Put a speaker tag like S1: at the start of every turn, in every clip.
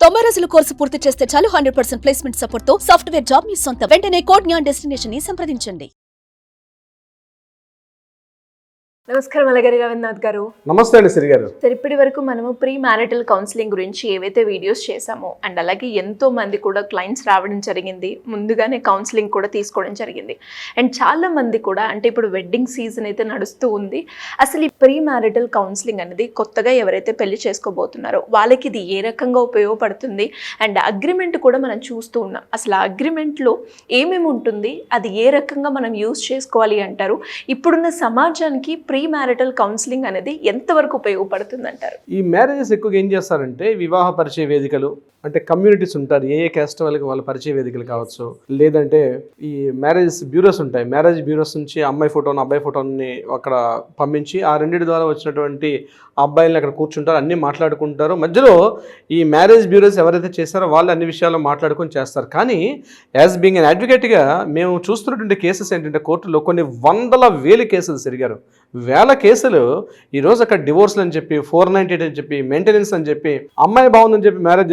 S1: 90 రోజుల కోర్సు పూర్తి చేస్తే చాలు 100% ప్లేస్మెంట్ సపోర్ట్ తో సాఫ్ట్వేర్ జాబ్ మీ సొంతం. వెంటనే కోడ్ జ్ఞాన్ డెస్టినేషన్ ని సంప్రదించండి.
S2: నమస్కారం అలగారి రవీంద్రనాథ్ గారు.
S3: నమస్తే అండి శ్రీ గారు.
S2: సార్, ఇప్పటి వరకు మనము ప్రీ మ్యారిటల్ కౌన్సిలింగ్ గురించి ఏవైతే వీడియోస్ చేశామో అండ్ అలాగే ఎంతో మంది కూడా క్లయింట్స్ రావడం జరిగింది, ముందుగానే కౌన్సిలింగ్ కూడా తీసుకోవడం జరిగింది. అండ్ చాలా మంది కూడా అంటే ఇప్పుడు వెడ్డింగ్ సీజన్ అయితే నడుస్తూ ఉంది. అసలు ఈ ప్రీ మ్యారిటల్ కౌన్సిలింగ్ అనేది కొత్తగా ఎవరైతే పెళ్లి చేసుకోబోతున్నారో వాళ్ళకి ఇది ఏ రకంగా ఉపయోగపడుతుంది అండ్ అగ్రిమెంట్ కూడా మనం చూస్తూ ఉన్నాం. అసలు ఆ అగ్రిమెంట్లో ఏమేమి ఉంటుంది, అది ఏ రకంగా మనం యూజ్ చేసుకోవాలి అంటారు? ఇప్పుడున్న సమాజానికి ప్రీ మ్యారిటల్ కౌన్సిలింగ్ అనేది ఎంతవరకు ఉపయోగపడుతుంది అంటారు?
S3: ఈ మ్యారేజెస్ ఎక్కువగా ఏం చేస్తారంటే వివాహ పరిచయ వేదికలు, అంటే కమ్యూనిటీస్ ఉంటారు, ఏ క్యాస్ట్ వాళ్ళకి వాళ్ళ పరిచయ వేదికలు కావచ్చు, లేదంటే ఈ మ్యారేజ్ బ్యూరోస్ ఉంటాయి. మ్యారేజ్ బ్యూరోస్ నుంచి అమ్మాయి ఫోటోని అబ్బాయి ఫోటోని అక్కడ పంపించి ఆ రెండింటి ద్వారా వచ్చినటువంటి అబ్బాయిలను అక్కడ కూర్చుంటారు, అన్నీ మాట్లాడుకుంటారు. మధ్యలో ఈ మ్యారేజ్ బ్యూరోస్ ఎవరైతే చేస్తారో వాళ్ళు అన్ని విషయాలు మాట్లాడుకొని చేస్తారు. కానీ యాజ్ బీయింగ్ అన్ అడ్వకేట్గా మేము చూస్తున్నటువంటి కేసెస్ ఏంటంటే కోర్టులో కొన్ని వందల వేలు కేసులు తిరిగారు. వేల కేసులు ఈరోజు అక్కడ డివోర్స్లు అని చెప్పి 498 అని చెప్పి మెయింటెనెన్స్ అని చెప్పి అమ్మాయి బాగుందని చెప్పి మ్యారేజ్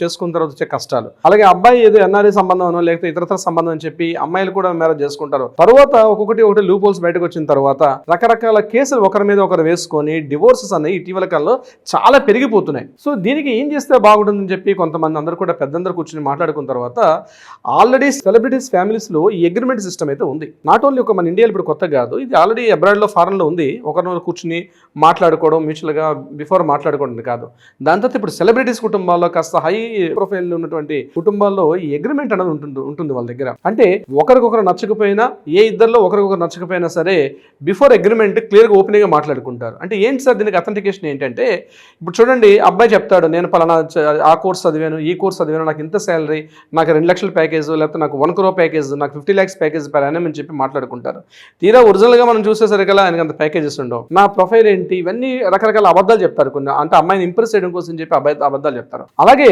S3: చేసుకున్న తర్వాత వచ్చే కష్టాలు, అలాగే అబ్బాయి ఏదో ఎన్ఆర్ఐ సంబంధం లేకపోతే ఇతరత్ర సంబంధం అని చెప్పి అమ్మాయిలు కూడా మ్యారేజ్ చేసుకుంటారు. తర్వాత ఒకటి లూప్ హోల్స్ బయటకు వచ్చిన తర్వాత రకరకాల కేసులు ఒకరి మీద ఒకరు వేసుకొని డివోర్సెస్ అనేవి ఇటీవల కాలంలో చాలా పెరిగిపోతున్నాయి. సో దీనికి ఏం చేస్తే బాగుంటుందని చెప్పి కొంతమంది అందరూ కూడా పెద్దందరూ కూర్చొని మాట్లాడుకున్న తర్వాత ఆల్రెడీ సెలబ్రిటీస్ ఫ్యామిలీస్లో ఈ అగ్రిమెంట్ సిస్టమ్ అయితే ఉంది. నాట్ ఓన్లీ ఒక మన ఇండియాలో ఇప్పుడు కొత్త కాదు, ఇది ఆల్రెడీ అబ్రాడ్లో ఫారెన్లో ఉంది. ఒకరినొకరు కూర్చుని మాట్లాడుకోవడం, మ్యూచువల్గా బిఫోర్ మాట్లాడుకోవడం కాదు. దాని తర్వాత ఇప్పుడు సెలబ్రిటీస్ కుటుంబాల్లో కాస్త హై ప్రొఫైల్ ఉన్నటువంటి కుటుంబాల్లో ఈ అగ్రిమెంట్ అనేది ఉంటుంది వాళ్ళ దగ్గర. అంటే ఒకరికొకరు నచ్చకపోయినా, ఏ ఇద్దరిలో ఒకరికొకరు నచ్చకపోయినా సరే బిఫోర్ అగ్రిమెంట్ క్లియర్గా ఓపెన్గా మాట్లాడుకుంటారు. అంటే ఏంటి సార్ దీనికి అథెంటికేషన్ ఏంటంటే, ఇప్పుడు చూడండి, అబ్బాయి చెప్తాడు నేను పలానా ఆ కోర్స్ చదివాను, ఈ కోర్స్ చదివాను, నాకు ఇంత శాలరీ, నాకు 2 లక్షల ప్యాకేజ్, లేకపోతే నాకు 1 crore ప్యాకేజ్, నాకు 50 lakhs ప్యాకేజ్ పర్ యానం అని చెప్పి మాట్లాడుకుంటారు. తీరా ఒరిజినల్గా మనం చూసేసరికల్లా ఆయనకు అంత ప్యాకేజెస్ ఉండవు. నా ప్రొఫైల్ ఏంటి, ఇవన్నీ రకరకాల అబద్ధాలు చెప్తారు. కొన్ని అంటే అమ్మాయిని ఇంప్రెస్ చేయడం కోసం చెప్పి అబద్ధాలు చెప్తారు. అలాగే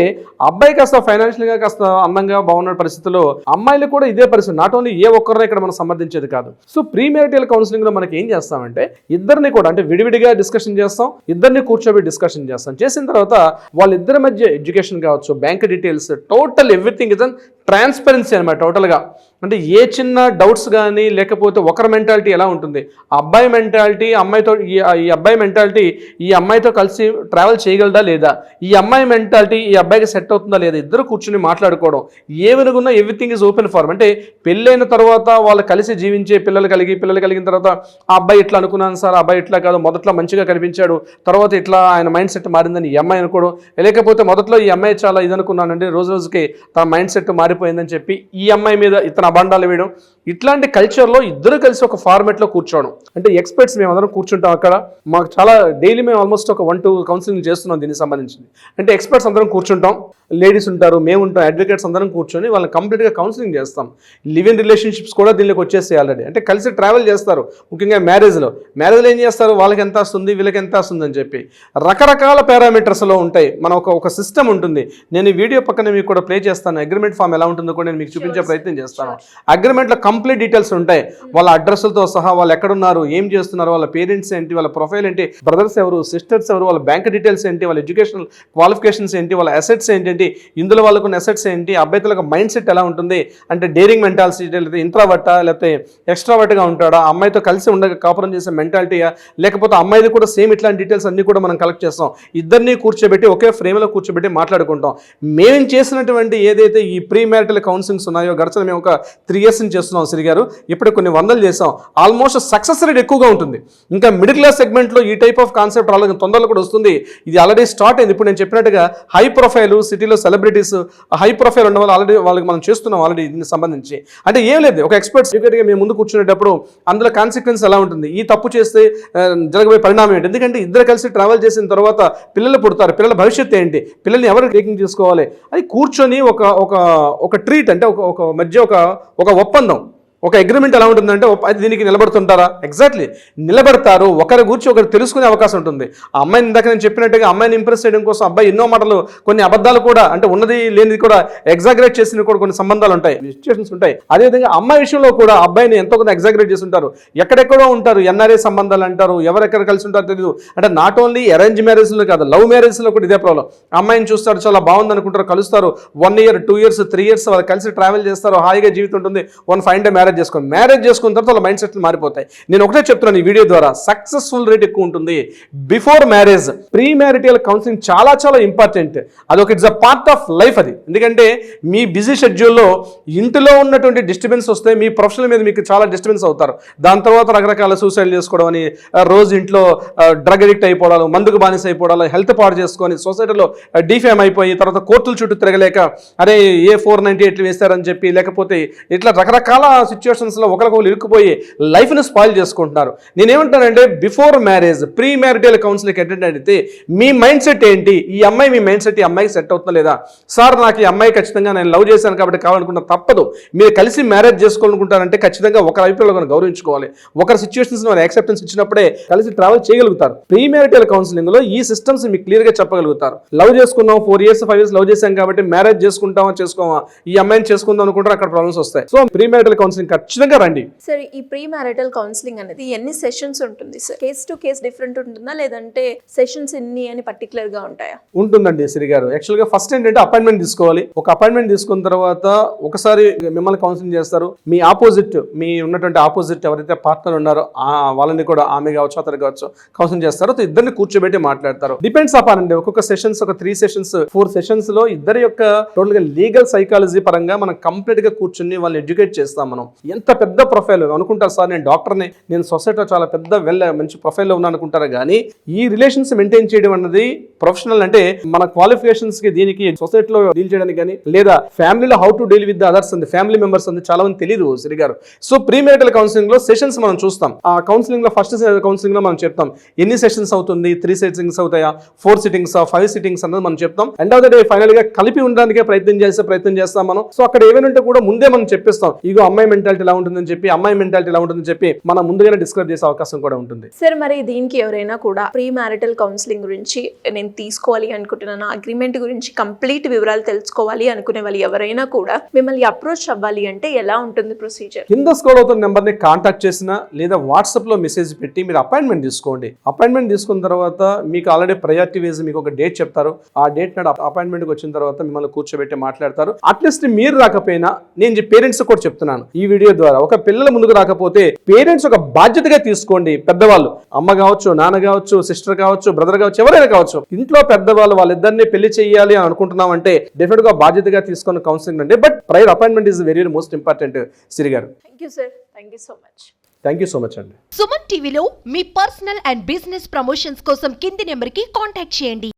S3: అబ్బాయి కాస్త ఫైనాన్షియల్గా కాస్త అందంగా బాగున్న పరిస్థితుల్లో అమ్మాయిలు కూడా ఇదే పరిస్థితి. నాట్ ఓన్లీ ఏ ఒక్కరిని ఇక్కడ మనం సమర్థించేది కాదు. సో ప్రీ మ్యారిటల్ కౌన్సిలింగ్ లో మనకి ఏం చేస్తామంటే ఇద్దరిని కూడా అంటే విడివిడిగా డిస్కషన్ చేస్తాం, ఇద్దరిని కూర్చోబెట్టి డిస్కషన్ చేస్తాం. చేసిన తర్వాత వాళ్ళిద్దరి మధ్య ఎడ్యుకేషన్ కావచ్చు, bank details, total everything is an transparency అనమాట. టోటల్గా అంటే ఏ చిన్న డౌట్స్ కానీ లేకపోతే ఒకరి మెంటాలిటీ ఎలా ఉంటుంది, అబ్బాయి మెంటాలిటీ అమ్మాయితో, ఈ అబ్బాయి మెంటాలిటీ ఈ అమ్మాయితో కలిసి ట్రావెల్ చేయగలదా లేదా, ఈ అమ్మాయి మెంటాలిటీ ఈ అబ్బాయికి సెట్ అవుతుందా లేదా, ఇద్దరు కూర్చుని మాట్లాడుకోవడం. ఏమనుకున్నా ఎవ్రీథింగ్ ఈజ్ ఓపెన్ ఫార్. అంటే పెళ్ళైన తర్వాత వాళ్ళు కలిసి జీవించే పిల్లలు కలిగిన తర్వాత ఆ అబ్బాయి ఇట్లా అనుకున్నాను సార్, అబ్బాయి ఇట్లా కాదు, మొదట్లో మంచిగా కనిపించాడు, తర్వాత ఇట్లా ఆయన మైండ్ సెట్ మారిందని ఈ అమ్మాయి అనుకోవడం, లేకపోతే మొదట్లో ఈ అమ్మాయి చాలా ఇదనుకున్నానండి, రోజుకి తన మైండ్ సెట్ మారిపోయిందని చెప్పి ఈ అమ్మాయి మీద ఇతను అబండాలు వేయడం. ఇట్లాంటి కల్చర్లో ఇద్దరు కలిసి ఒక ఫార్మేట్లో కూర్చోవడం. అంటే ఎక్స్పర్ట్స్ మేము అందరం కూర్చుంటాం అక్కడ. మాకు చాలా డైలీ మేము ఆల్మోస్ట్ ఒక 1-2 కౌన్సిలింగ్ చేస్తున్నాం దీనికి సంబంధించింది. అంటే ఎక్స్పర్ట్స్ అందరం కూర్చుంటాం, లేడీస్ ఉంటారు, మేము ఉంటాం, అడ్వకేట్స్ అందరం కూర్చొని వాళ్ళని కంప్లీట్గా కౌన్సిలింగ్ చేస్తాం. లివ్ ఇన్ రిలేషన్షిప్స్ కూడా దీనికి వచ్చేస్తాయి ఆల్రెడీ. అంటే కలిసి ట్రావెల్ చేస్తారు. ముఖ్యంగా మ్యారేజ్లో ఏం చేస్తారు, వాళ్ళకి ఎంత వస్తుంది, వీళ్ళకి ఎంత వస్తుంది అని చెప్పి రకరకాల పారామీటర్స్లో ఉంటాయి. మన ఒక సిస్టమ్ ఉంటుంది. నేను ఈ వీడియో పక్కన మీకు కూడా ప్లే చేస్తాను. అగ్రిమెంట్ ఫామ్ ఎలా ఉంటుందో కూడా నేను మీకు చూపించే ప్రయత్నం చేస్తాను. అగ్రిమెంట్లో కంప్లీట్ డీటెయిల్స్ ఉంటాయి, వాళ్ళ అడ్రస్లతో సహా, వాళ్ళు ఎక్కడున్నారు, ఏం చేస్తున్నారు, వాళ్ళ పేరెంట్స్ ఏంటి, వాళ్ళ ప్రొఫైల్ ఏంటి, బ్రదర్స్ ఎవరు, సిస్టర్స్ ఎవరు, వాళ్ళ బ్యాంక్ డీటెయిల్స్ ఏంటి, వాళ్ళ ఎడ్యుకేషనల్ క్వాలిఫికేషన్స్ ఏంటి, వాళ్ళ అసెట్స్ ఏంటి, ఇందులో వాళ్ళకు అసెట్స్ ఏంటి, అబ్బాయితులకు మైండ్ సెట్ ఎలా ఉంటుంది, అంటే డేరింగ్ మెంటాలిటీ, లేకపోతే ఇంట్రావర్టా లేకపోతే ఎక్స్ట్రావర్ట్గా ఉంటాడా, అమ్మాయితో కలిసి కాపురం చేసే మెంటాలిటీయా, లేకపోతే అమ్మాయిది కూడా సేమ్ ఇట్లాంటి డీటెయిల్స్ అన్ని కూడా మనం కలెక్ట్ చేస్తాం. ఇద్దరిని కూర్చోబెట్టి ఒకే ఫ్రేమ్లో కూర్చోబెట్టి మాట్లాడుకుంటాం. మేము చేసినటువంటి ఏదైతే ఈ ప్రీ మ్యారిటల్ కౌన్సిలింగ్స్ ఉన్నాయో గడిచిన మేము ఒక 3 years చేస్తున్నాం శ్రీ గారు. ఇప్పుడు కొన్ని వందలు చేసాం. ఆల్మోస్ట్ సక్సెస్ రేట్ ఎక్కువగా ఉంటుంది. ఇంకా మిడిల్ క్లాస్ సెగ్మెంట్లో ఈ టైప్ ఆఫ్ కాన్సెప్ట్ రాలేదు, తొందరలో కూడా వస్తుంది. ఇది ఆల్రెడీ స్టార్ట్ అయింది. ఇప్పుడు నేను చెప్పినట్టుగా హై ప్రొఫైల్ సిటీలో సెలబ్రిటీస్, హై ప్రొఫైల్ ఉన్న వాళ్ళు ఆల్రెడీ వాళ్ళకి మనం చేస్తున్నాం ఆల్రెడీ దీనికి సంబంధించి. అంటే ఏం లేదు, ఒక ఎక్స్పర్ట్ సీక్రెట్గా మేము ముందు కూర్చునేటప్పుడు అందులో కాన్సిక్వెన్స్ ఎలా ఉంటుంది, ఈ తప్పు చేస్తే జరగబోయే పరిణామం ఏంటి, ఎందుకంటే ఇద్దరు కలిసి ట్రావెల్ చేసిన తర్వాత పిల్లలు పుడతారు, పిల్లల భవిష్యత్తు ఏంటి, పిల్లల్ని ఎవరు టేకింగ్ చేసుకోవాలి, అది కూర్చొని ఒక ట్రీట్ అంటే ఒక మధ్య ఒక ఒప్పందం, ఒక అగ్రిమెంట్ ఎలా ఉంటుందంటే అది దీనికి నిలబడుతుంటారా? ఎగ్జాక్ట్లీ నిలబడతారు. ఒకరి గురించి ఒకరు తెలుసుకునే అవకాశం ఉంటుంది. ఆ అమ్మాయిని ఇందాక నేను చెప్పినట్టుగా అమ్మాయిని ఇంప్రెస్ చేయడం కోసం అబ్బాయి ఎన్నో మాటలు, కొన్ని అబద్ధాలు కూడా, అంటే ఉన్నది లేనిది కూడా ఎగ్జాగరేట్ చేసిన కూడా కొన్ని సంబంధాలు ఉంటాయి, సిచ్యువేషన్స్ ఉంటాయి. అదేవిధంగా అమ్మాయి విషయంలో కూడా అబ్బాయిని ఎంతో కొంత ఎగ్జాగరేట్ చేసి ఉంటారు. ఎక్కడెక్కడో ఉంటారు, ఎన్ఆర్ఏ సంబంధాలు అంటారు, ఎవరెక్కడ కలిసి ఉంటారో తెలియదు. అంటే నాట్ ఓన్లీ అరేంజ్ మ్యారేజ్లో కాదు, లవ్ మ్యారేజ్లో కూడా ఇదే ప్రాబ్లం. అమ్మాయిని చూస్తారు, చాలా బాగుంది అనుకుంటారు, కలుస్తారు, 1 year 2 years 3 years వాళ్ళు కలిసి ట్రావెల్ చేస్తారు, హాయిగా జీవితం ఉంటుంది. 1 fine day మ్యారేజ్ చేసుకున్న తర్వాత వాళ్ళ మైండ్ సెట్లు మారిపోతాయి. నేను ఒకటే చెప్తున్నాను ఈ వీడియో ద్వారా, సక్సెస్ఫుల్ రేట్ ఎక్కువ ఉంటుంది before marriage. Pre marital counselling చాలా చాలా ఇంపార్టెంట్. అదొక it's a part of life అది. ఎందుకంటే మీ బిజీ షెడ్యూల్లో ఇంటిలో ఉన్నటువంటి డిస్టర్బెన్స్ వస్తే మీ ప్రొఫెషనల్ మీద మీకు చాలా డిస్టర్బెన్స్ అవుతారు. దాని తర్వాత రకరకాల సూసైడ్ చేసుకోవడం అని, రోజు ఇంట్లో డ్రగ్ అడిక్ట్ అయిపోవడాలు, మందుకు బానిస అయిపోవడాలు, హెల్త్ పాడు చేసుకొని సొసైటీలో డిఫేమ్ అయిపోయి తర్వాత కోర్టుల చుట్టూ తిరగలేక అరే ఏ 498 వేస్తారని చెప్పి, లేకపోతే ఇట్లా రకరకాల సిచ్యువేషన్స్లో ఒకరికొకరు ఇరుక్కుపోయి లైఫ్ని స్పాయిల్ చేసుకుంటున్నారు. నేనేమంటానంటే before marriage pre marital counselling attend అయితే మీ మైండ్ సెట్ ఏంటి, ఈ అమ్మాయి మీ మైండ్ సెట్ ఈ అమ్మాయికి సెట్ అవుతుందా లేదా, సార్ నాకు ఈ అమ్మాయి ఖచ్చితంగా నేను లవ్ చేశాను కాబట్టి కావాలనుకున్న తప్పదు. మీరు కలిసి మ్యారేజ్ చేసుకోవాలనుకుంటారంటే ఖచ్చితంగా ఒకరి అభిప్రాయాలను గౌరవించుకోవాలి. ఒకరి సిచ్యువేషన్స్ మనం యాక్సెప్టెన్స్ ఇచ్చినప్పుడే కలిసి ట్రావెల్ చేయగలుగుతారు. ప్రీ మ్యారిటల్ కౌన్సిలింగ్ లో ఈ సిస్టమ్స్ మీకు క్లియర్ గా చెప్పగలుగుతారు. లవ్ చేసుకున్నాం 4 years 5 years లవ్ చేశాం కాబట్టి మ్యారేజ్ చేసుకుంటామా చేసుకోమా, ఈ అమ్మాయిని చేసుకుందాం అనుకుంటారు, అక్కడ ప్రాబ్లమ్స్ వస్తాయి. సో ప్రీ మ్యారిటల్ కౌన్సిలింగ్ ఖచ్చితంగా రండి.
S2: సార్ ఈ ప్రీ మ్యారిటల్ కౌన్సిలింగ్ అనేది ఎన్ని సెషన్స్ ఉంటుంది sir? Case to case different ఉంటుందా, లేదంటే సెషన్స్ ఎన్ని అని పర్టికులర్ గా ఉంటాయా?
S3: ఉంటుందండి శ్రీ గారు. యాక్చువల్ గా ఫస్ట్ ఏంటంటే అపాయింట్మెంట్ తీసుకోవాలి. ఒక అపాయింట్మెంట్ తీసుకున్న తర్వాత ఒకసారి మిమ్మల్ని కౌన్సిలింగ్ చేస్తారు. మీ ఆపోజిట్, మీ ఉన్నటువంటి ఆపోజిట్ ఎవరైతే పార్ట్నర్ ఉన్నారో వాళ్ళని కూడా, ఆమె కావచ్చు అతను కావచ్చు, కౌన్సిలింగ్ చేస్తారు. ఇద్దరిని కూర్చోబెట్టి మాట్లాడతారు. డిపెండ్స్ అపాన్ అండి. ఒక్కొక్క సెషన్స్ ఒక 3 sessions 4 sessions లో ఇద్దరి యొక్క టోటల్ గా లీగల్ సైకాలజీ పరంగా మనం కంప్లీట్ గా కూర్చుని వాళ్ళని ఎడ్యుకేట్ చేస్తాం. మనం ఎంత పెద్ద ప్రొఫైల్ అనుకుంటారు సార్, నేను డాక్టర్ని, నేను సొసైటీలో చాలా పెద్ద మంచి ప్రొఫైల్లో ఉన్నాను అనుకుంటారు. కానీ ఈ రిలేషన్స్ మెయింటైన్ చేయడం అన్నది ప్రొఫెషనల్, అంటే మన క్వాలిఫికేషన్స్ కి దీనికి సొసైటీలో డీల్ చేయడానికి కానీ, లేదా ఫ్యామిలీలో how to deal with the others and family members అంది చాలా మంది తెలియదు శ్రీ గారు. సో ప్రీ మ్యారిటల్ కౌన్సిలింగ్ లో సెషన్స్ మనం చూస్తాం. ఆ కౌన్సిలింగ్ లో ఫస్ట్ కౌన్సిలింగ్ లో మనం చెప్తాం ఎన్ని సెషన్స్ అవుతుంది, 3 sittings అవుతాయా, 4 sittings 5 sittings అన్నది మనం చెప్తాం. End of the day final గా కలిపి ఉండడానికే ప్రయత్నం చేస్తాం మనం. సో అక్కడ ఏమైనా ఉంటే కూడా ముందే మనం చెప్పిస్తాం, ఇగో అమ్మాయి మెంటాలిటీ ఎలా ఉంటుందని చెప్పి, అమ్మాయి మెంటాలిటీ ఎలా ఉంటుందని చెప్పి మనం ముందుగానే డిస్క్రైబ్ చేసే అవకాశం కూడా ఉంటుంది.
S2: సార్ మరి దీనికి ఎవరైనా కూడా ప్రీ మ్యారిటల్ కౌన్సిలింగ్ గురించి నేను తీసుకోవాలి అనుకుంటున్నాను, అగ్రిమెంట్ గురించి కంప్లీట్ వివరాలు తెలుసుకోవాలి అనుకునే వాళ్ళు ఎవరైనా కూడా మిమ్మల్ని అప్రోచ్ అవ్వాలి అంటే ఎలా ఉంటుంది ప్రొసీజర్?
S3: కింద స్క్రోల్ అవుతున్న నెంబర్ని కాంటాక్ట్ చేసినా లేదా వాట్సాప్ లో మెసేజ్ పెట్టి మీరు అపాయింట్మెంట్ తీసుకోండి. అపాయింట్మెంట్ తీసుకున్న తర్వాత మీకు ఆల్రెడీ ప్రయారిటీ వేసి మీకు ఒక డేట్ చెప్తారు. ఆ డేట్ నాడు అపాయింట్మెంట్కి వచ్చిన తర్వాత మిమ్మల్ని కూర్చోబెట్టి మాట్లాడతారు. అట్లీస్ట్ మీరు రాకపోయినా నేను పేరెంట్స్ కూడా చెప్తున్నాను ఈ వీడియో ద్వారా, ఒక పిల్లల ముందుకు రాకపోతే పేరెంట్స్ ఒక బాధ్యతగా తీసుకోండి. పెద్దవాళ్ళు, అమ్మ కావచ్చు, నాన్న కావచ్చు, సిస్టర్ కావచ్చు, బ్రదర్ కావచ్చు, ఎవరైనా కావచ్చు, ఇంట్లో పెద్దవాళ్ళు వాళ్ళిద్దరిని పెళ్లి చేయాలి అని అనుకుంటున్నాం అంటే డెఫినెట్ గా బాధ్యతగా తీసుకున్న కౌన్సిలింగ్ అంటే. But prior appointment is very most important Siri గారు.
S2: Thank you sir, thank you so much.
S3: Thank you so much అండి.
S4: సుమన్ టీవీలో మీ పర్సనల్ అండ్ బిజినెస్ ప్రమోషన్స్ కోసం కింది నెంబర్కి కాంటాక్ట్ చేయండి.